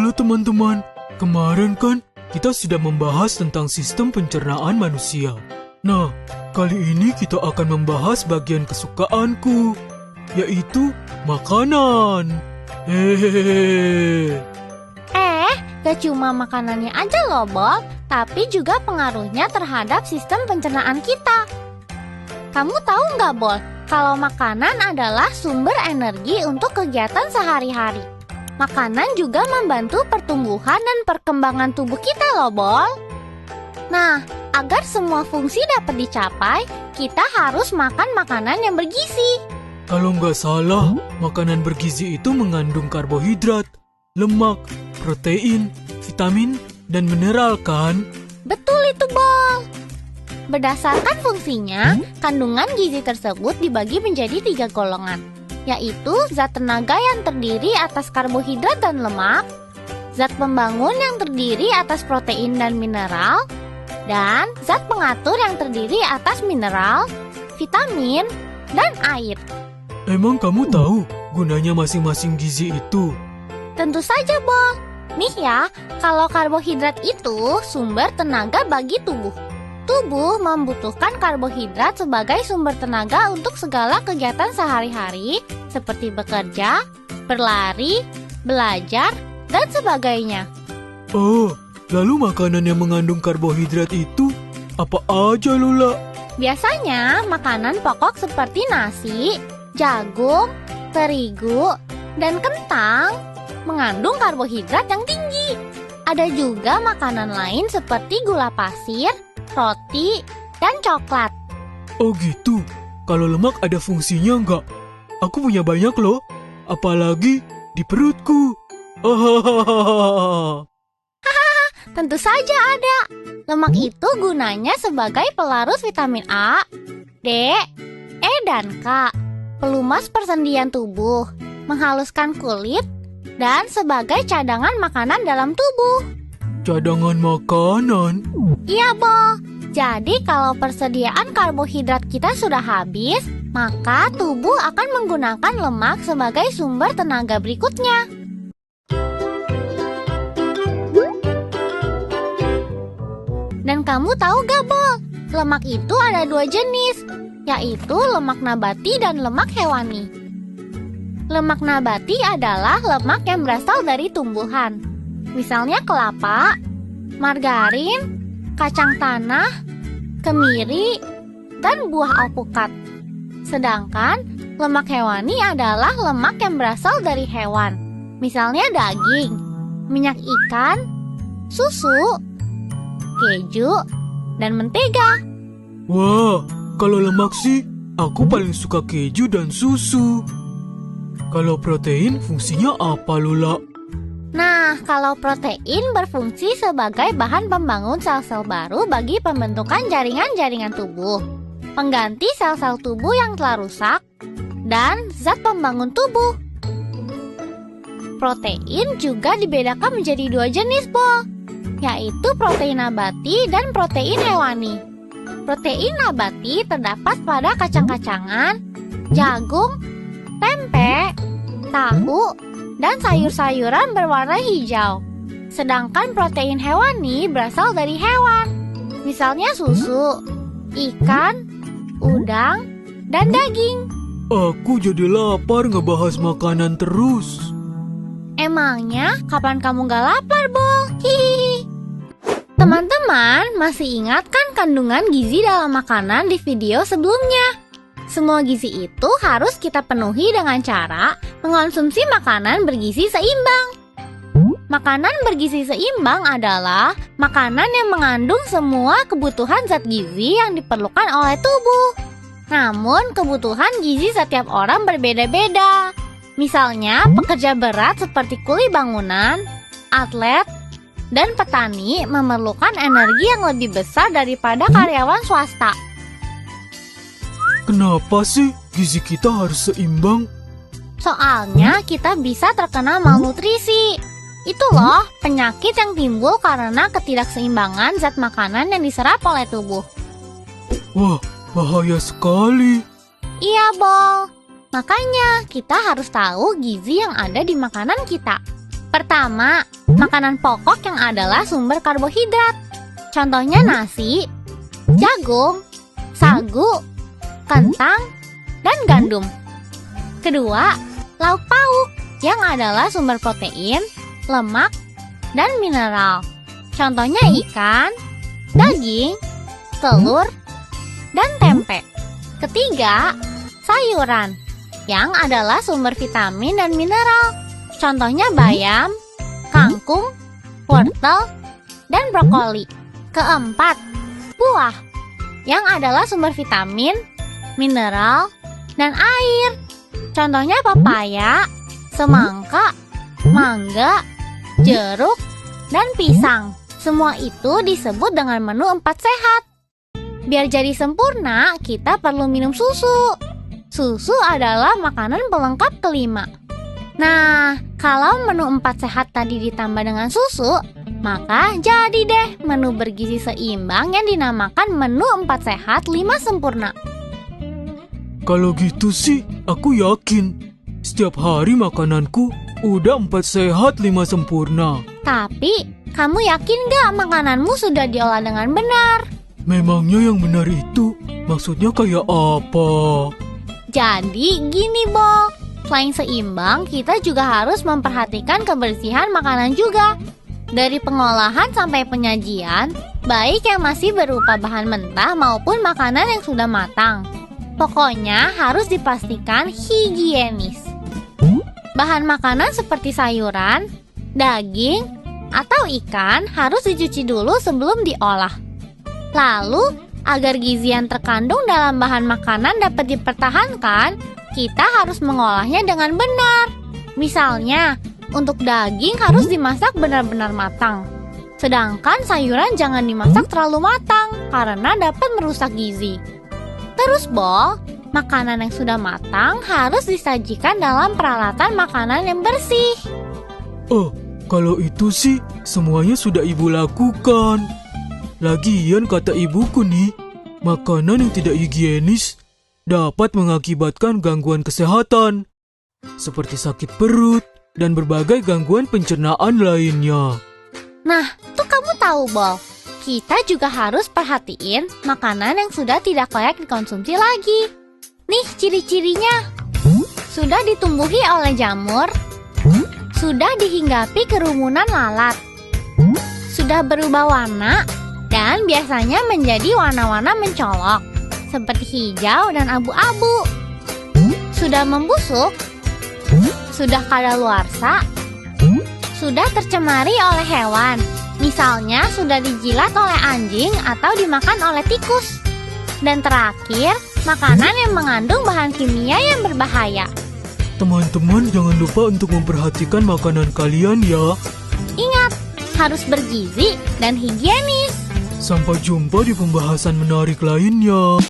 Halo teman-teman, kemarin kan kita sudah membahas tentang sistem pencernaan manusia. Nah, kali ini kita akan membahas bagian kesukaanku, yaitu makanan. Hehehe. Gak cuma makanannya aja loh, Bob, tapi juga pengaruhnya terhadap sistem pencernaan kita. Kamu tahu nggak, Bol, kalau makanan adalah sumber energi untuk kegiatan sehari-hari. Makanan juga membantu pertumbuhan dan perkembangan tubuh kita loh, Bol. Nah, agar semua fungsi dapat dicapai, kita harus makan makanan yang bergizi. Kalau nggak salah, makanan bergizi itu mengandung karbohidrat, lemak, protein, vitamin, dan mineral kan? Betul itu, Bol. Berdasarkan fungsinya, kandungan gizi tersebut dibagi menjadi 3 golongan, yaitu zat tenaga yang terdiri atas karbohidrat dan lemak, zat pembangun yang terdiri atas protein dan mineral, dan zat pengatur yang terdiri atas mineral, vitamin, dan air. Emang kamu tahu gunanya masing-masing gizi itu? Tentu saja, Bol. Nih ya, kalau karbohidrat itu sumber tenaga bagi tubuh. Tubuh membutuhkan karbohidrat sebagai sumber tenaga untuk segala kegiatan sehari-hari seperti bekerja, berlari, belajar, dan sebagainya. Oh, lalu makanan yang mengandung karbohidrat itu apa aja, Lula? Biasanya makanan pokok seperti nasi, jagung, terigu, dan kentang mengandung karbohidrat yang tinggi. Ada juga makanan lain seperti gula pasir, roti, dan coklat. Oh gitu, kalau lemak ada fungsinya nggak? Aku punya banyak loh, apalagi di perutku. Hahaha. Tentu saja ada. Lemak itu gunanya sebagai pelarut vitamin A, D, E, dan K, pelumas persendian tubuh, menghaluskan kulit, dan sebagai cadangan makanan dalam tubuh. Cadangan makanan? Iya, Bo. Jadi kalau persediaan karbohidrat kita sudah habis, maka tubuh akan menggunakan lemak sebagai sumber tenaga berikutnya. Dan kamu tahu gak, Bo? Lemak itu ada 2 jenis, yaitu lemak nabati dan lemak hewani. Lemak nabati adalah lemak yang berasal dari tumbuhan. Misalnya kelapa, margarin, kacang tanah, kemiri, dan buah alpukat. Sedangkan lemak hewani adalah lemak yang berasal dari hewan. Misalnya daging, minyak ikan, susu, keju, dan mentega. Wah, kalau lemak sih, aku paling suka keju dan susu. Kalau protein fungsinya apa, Lula? Nah, kalau protein berfungsi sebagai bahan pembangun sel-sel baru bagi pembentukan jaringan-jaringan tubuh, pengganti sel-sel tubuh yang telah rusak, dan zat pembangun tubuh. Protein juga dibedakan menjadi 2 jenis, Bo, yaitu protein nabati dan protein hewani. Protein nabati terdapat pada kacang-kacangan, jagung, tempe, tahu, dan sayur-sayuran berwarna hijau. Sedangkan protein hewani berasal dari hewan, misalnya susu, ikan, udang, dan daging. Aku jadi lapar ngebahas makanan terus. Emangnya kapan kamu gak lapar, Bo? Hihihi. Teman-teman, masih ingat kan kandungan gizi dalam makanan di video sebelumnya? Semua gizi itu harus kita penuhi dengan cara mengonsumsi makanan bergizi seimbang. Makanan bergizi seimbang adalah makanan yang mengandung semua kebutuhan zat gizi yang diperlukan oleh tubuh. Namun, kebutuhan gizi setiap orang berbeda-beda. Misalnya, pekerja berat seperti kuli bangunan, atlet, dan petani memerlukan energi yang lebih besar daripada karyawan swasta. Kenapa sih gizi kita harus seimbang? Soalnya kita bisa terkena malnutrisi. Itu loh penyakit yang timbul karena ketidakseimbangan zat makanan yang diserap oleh tubuh. Wah, bahaya sekali. Iya, Bol. Makanya kita harus tahu gizi yang ada di makanan kita. Pertama, makanan pokok yang adalah sumber karbohidrat. Contohnya nasi, jagung, sagu, kentang, dan gandum. Kedua, lauk pauk yang adalah sumber protein, lemak, dan mineral. Contohnya ikan, daging, telur, dan tempe. Ketiga, sayuran yang adalah sumber vitamin dan mineral. Contohnya bayam, kangkung, wortel, dan brokoli. Keempat, buah yang adalah sumber vitamin, mineral, dan air. Contohnya pepaya, semangka, mangga, jeruk, dan pisang. Semua itu disebut dengan menu 4 sehat. Biar jadi sempurna, kita perlu minum susu. Susu adalah makanan pelengkap kelima. Nah, kalau menu 4 sehat tadi ditambah dengan susu, maka jadi deh menu bergizi seimbang yang dinamakan menu 4 sehat 5 sempurna. Kalau gitu sih, aku yakin. Setiap hari makananku udah 4 sehat 5 sempurna. Tapi, kamu yakin gak makananmu sudah diolah dengan benar? Memangnya yang benar itu maksudnya kayak apa? Jadi gini, Bo. Selain seimbang, kita juga harus memperhatikan kebersihan makanan juga. Dari pengolahan sampai penyajian, baik yang masih berupa bahan mentah maupun makanan yang sudah matang. Pokoknya harus dipastikan higienis. Bahan makanan seperti sayuran, daging, atau ikan harus dicuci dulu sebelum diolah. Lalu, agar gizi yang terkandung dalam bahan makanan dapat dipertahankan, kita harus mengolahnya dengan benar. Misalnya, untuk daging harus dimasak benar-benar matang. Sedangkan sayuran jangan dimasak terlalu matang karena dapat merusak gizi. Terus, Bo, makanan yang sudah matang harus disajikan dalam peralatan makanan yang bersih. Oh, kalau itu sih semuanya sudah ibu lakukan. Lagian kata ibuku nih, makanan yang tidak higienis dapat mengakibatkan gangguan kesehatan, seperti sakit perut dan berbagai gangguan pencernaan lainnya. Nah, tuh kamu tahu, Bol. Kita juga harus perhatiin makanan yang sudah tidak layak dikonsumsi lagi. Nih ciri-cirinya. Sudah ditumbuhi oleh jamur, sudah dihinggapi kerumunan lalat, sudah berubah warna, dan biasanya menjadi warna-warna mencolok, seperti hijau dan abu-abu. Sudah membusuk, sudah kadaluarsa, sudah tercemari oleh hewan. Misalnya sudah dijilat oleh anjing atau dimakan oleh tikus. Dan terakhir, makanan yang mengandung bahan kimia yang berbahaya. Teman-teman jangan lupa untuk memperhatikan makanan kalian ya. Ingat, harus bergizi dan higienis. Sampai jumpa di pembahasan menarik lainnya.